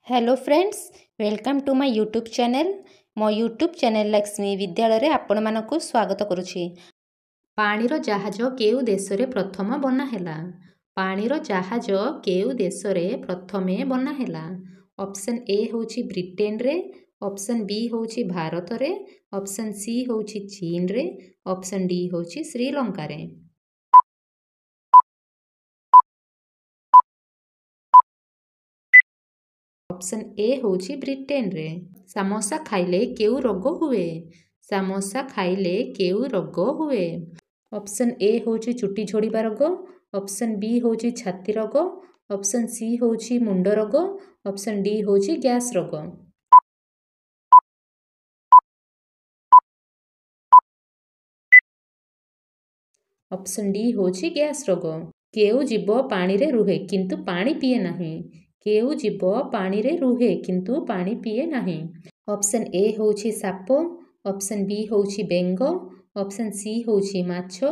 Hello friends, welcome to my YouTube channel. मो YouTube channel Lakshmi Vidyalaya रे आपण मानकु स्वागत करुछि। पाणीर जहाज केउ देश रे प्रथम बना हैला? पाणीर जहाज केउ देश रे प्रथमे बना हैला? ऑप्शन ए होछि ब्रिटेन रे, ऑप्शन बी होछि भारत रे, ऑप्शन सी होछि चीन रे, ऑप्शन डी होछि श्रीलंका रे। ऑप्शन ए होछि ब्रिटेन रे। समोसा खाइले केउ रोग हुए? समोसा खाइले केउ रोग हुए? ऑप्शन ए होछि चुटी झड़ीबा रोग, ऑप्शन बी होछि छाती रोग, ऑप्शन सी होछि मुंड रोग, ऑप्शन डी होछि गैस रोग। ऑप्शन डी होछि गैस रोग। केउ जीव पानी रे रुहे किंतु पानी पिए नहीं? केउ जीव पानी रे रुहे किंतु पानी पिए नहीं? ऑप्शन ए होछि साप, ऑप्शन बी होछि बेंग, ऑप्शन सी होछि माछ,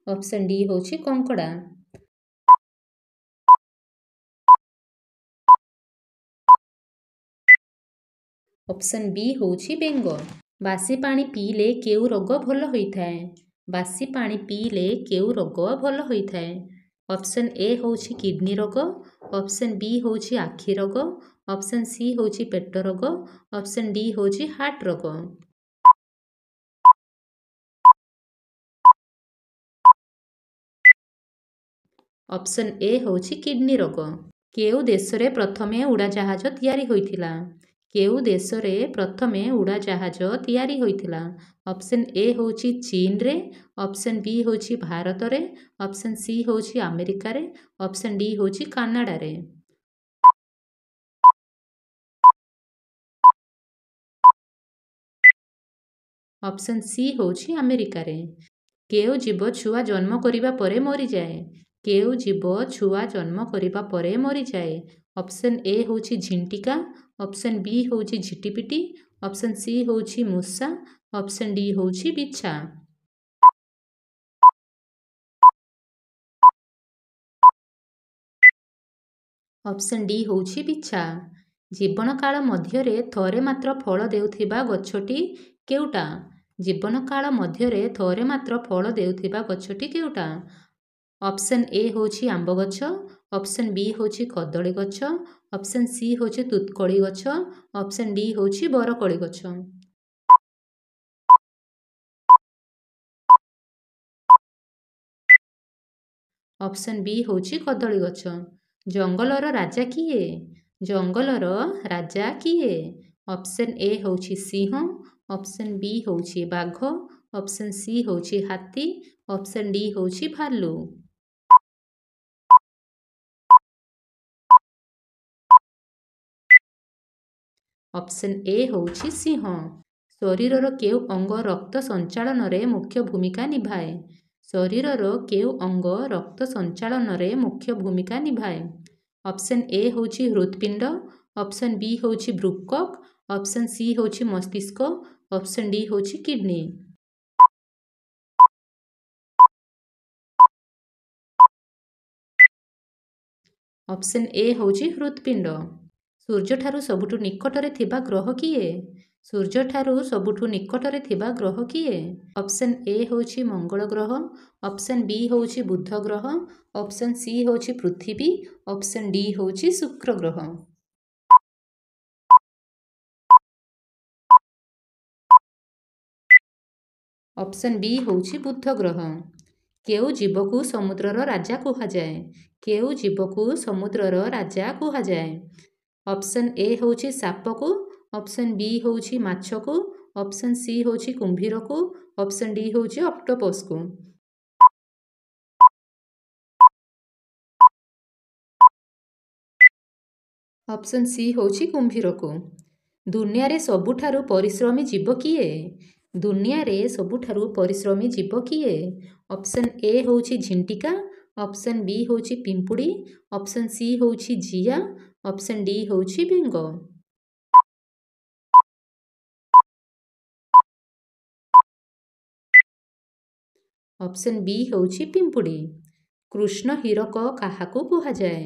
ऑप्शन डी होछि कंकड़ा। ऑप्शन बी होछि बेंग। बासी पानी पीले केउ रोग भल होइथाय? बासी पानी पीले केउ रोग भल होइथाय? ऑप्शन ए होछि किडनी रोग, ऑप्शन बी होछि आखि रोग, ऑप्शन सी होछि पेट रोग, ऑप्शन डी होछि हार्ट रोग। ऑप्शन ए होछि किडनी रोग। केउ देश रे प्रथमे उड़ाजाहाज तैयारी होइथिला? केउ देश रे प्रथमे उड़ाजाहाज तैयारी होइथिला? ऑप्शन ए होछि चीन रे, ऑप्शन बी होछि भारत रे, ऑप्शन सी होछि अमेरिका रे, ऑप्शन डी होछि कनाडा रे। ऑप्शन सी होछि अमेरिका रे। केउ जीव छुआ जन्म करिबा परे मरि जाए? केउ जीव छुआ जन्म करिबा परे मरि जाए? ऑप्शन ए होछि झिंटिका, ऑप्शन बी होछि झिटिपिटी, ऑप्शन सी होछि मूषा, ऑप्शन डी होछि बिच्छा। ऑप्शन डी होछि बिच्छा। जीवन काल मध्यरे थरे मात्र फल देउथिबा गछटी केउटा? जीवन काल मध्यरे थरे मात्र फल देउथिबा गछटी केउटा? ऑप्शन ए होछि आंब गछ, ऑप्शन बी होछि कदली गछ, ऑप्शन सी होछि तुतकड़ी गछ, ऑप्शन डी होछि बरकड़ी गछ। ऑप्शन बी होछि कदली गछ। जंगलर राजा किए? जंगलर राजा किए? ऑप्शन ए होछि सिंह, ऑप्शन बी होछि बाघ, ऑप्शन सी होछि हाथी, ऑप्शन डी होछि भालू। ऑप्शन ए होछि सिंह। शरीरर केउ अंग रक्त संचालन रे मुख्य भूमिका निभाए? शरीरर केउ अंग रक्त संचालन रे मुख्य भूमिका निभाए? ऑप्शन ए होछि हृत्पिंड, ऑप्शन बी होछि वृक्क, ऑप्शन सी होछि मस्तिष्क, ऑप्शन डी होछि किडनी। ऑप्शन ए होछि हृत्पिंड। सूर्य ठारू सबुठु निकटरे थिबा ग्रह किए? सूर्य ठारू सबुठु निकटरे थिबा ग्रह किए? ऑप्शन ए होछि मंगल ग्रह, ऑप्शन बी होछि बुध ग्रह, ऑप्शन सी होछि पृथ्वी, ऑप्शन डी होछि शुक्र ग्रह। ऑप्शन बी होछि बुध ग्रह। केउ जीवकु समुद्रर राजा कुहाजाए? केउ जीवकु समुद्रर राजा कुहाजाए? ऑप्शन ए होछि सापकु, ऑप्शन बी होछि माछकु, ऑप्शन सी होछि कुंभीरकु, ऑप्शन डी होछि ऑक्टोपस को। ऑप्शन सी होछि कुंभीरकु। दुनिया रे सबुठारु परिश्रमी जीव किए? दुनिया रे सबुठारु परिश्रमी जीव किए? ऑप्शन ए होछि झिंटिका, ऑप्शन बी होछि पिंपुड़ी, ऑप्शन सी होछि जिया, ऑप्शन डी होछि बेंग। ऑप्शन बी होछि पिंपुड़ी। कृष्ण हीरक काहाकू कुहाजाए?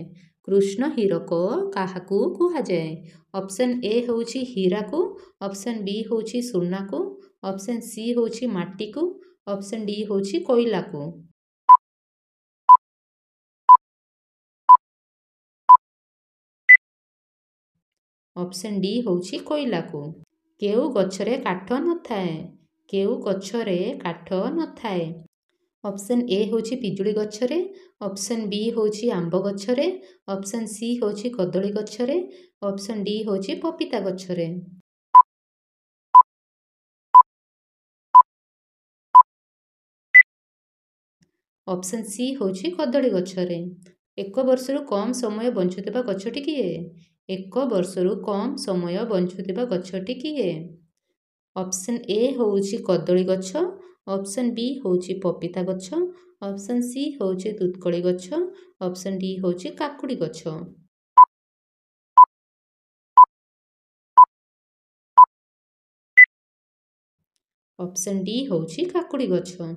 କୃଷ୍ଣ ହୀରକ କାହାକୁ କୁହାଯାଏ? ଅପସନ୍ ଏ ହେଉଛି ହୀରାକୁ, ଅପସନ୍ ବି ହେଉଛି ସୁନାକୁ, ଅପସନ୍ ସି ହେଉଛି ମାଟିକୁ, ଅପସନ୍ ଡି ହେଉଛି କୋଇଲାକୁ। ଅପସନ୍ ଡି ହେଉଛି କୋଇଲାକୁ। କେଉଁ ଗଛରେ କାଠ ନଥାଏ? କେଉଁ ଗଛରେ କାଠ ନଥାଏ? ଅପସନ୍ ଏ ହେଉଛି ପିଜୁଳି ଗଛରେ, ଅପସନ୍ ବି ହେଉଛି ଆମ୍ବ ଗଛରେ, ଅପସନ୍ ସି ହେଉଛି କଦଳୀ ଗଛରେ, ଅପସନ୍ ଡି ହେଉଛି ପପିତା ଗଛରେ। ଅପସନ୍ ସି ହେଉଛି କଦଳୀ ଗଛରେ। ଏକ ବର୍ଷରୁ କମ୍ ସମୟ ବଞ୍ଚୁଥିବା ଗଛଟି କିଏ? ଏକ ବର୍ଷରୁ କମ୍ ସମୟ ବଞ୍ଚୁଥିବା ଗଛଟି କିଏ? ଅପସନ୍ ଏ ହେଉଛି କଦଳୀ ଗଛ, ଅପସନ୍ ବି ହେଉଛି ପପିତା ଗଛ, ଅପସନ୍ ସି ହେଉଛି ଦୁଧକୋଳି ଗଛ, ଅପସନ୍ ଡି ହେଉଛି କାକୁଡ଼ି ଗଛ। ଅପସନ୍ ଡି ହେଉଛି କାକୁଡ଼ି ଗଛ।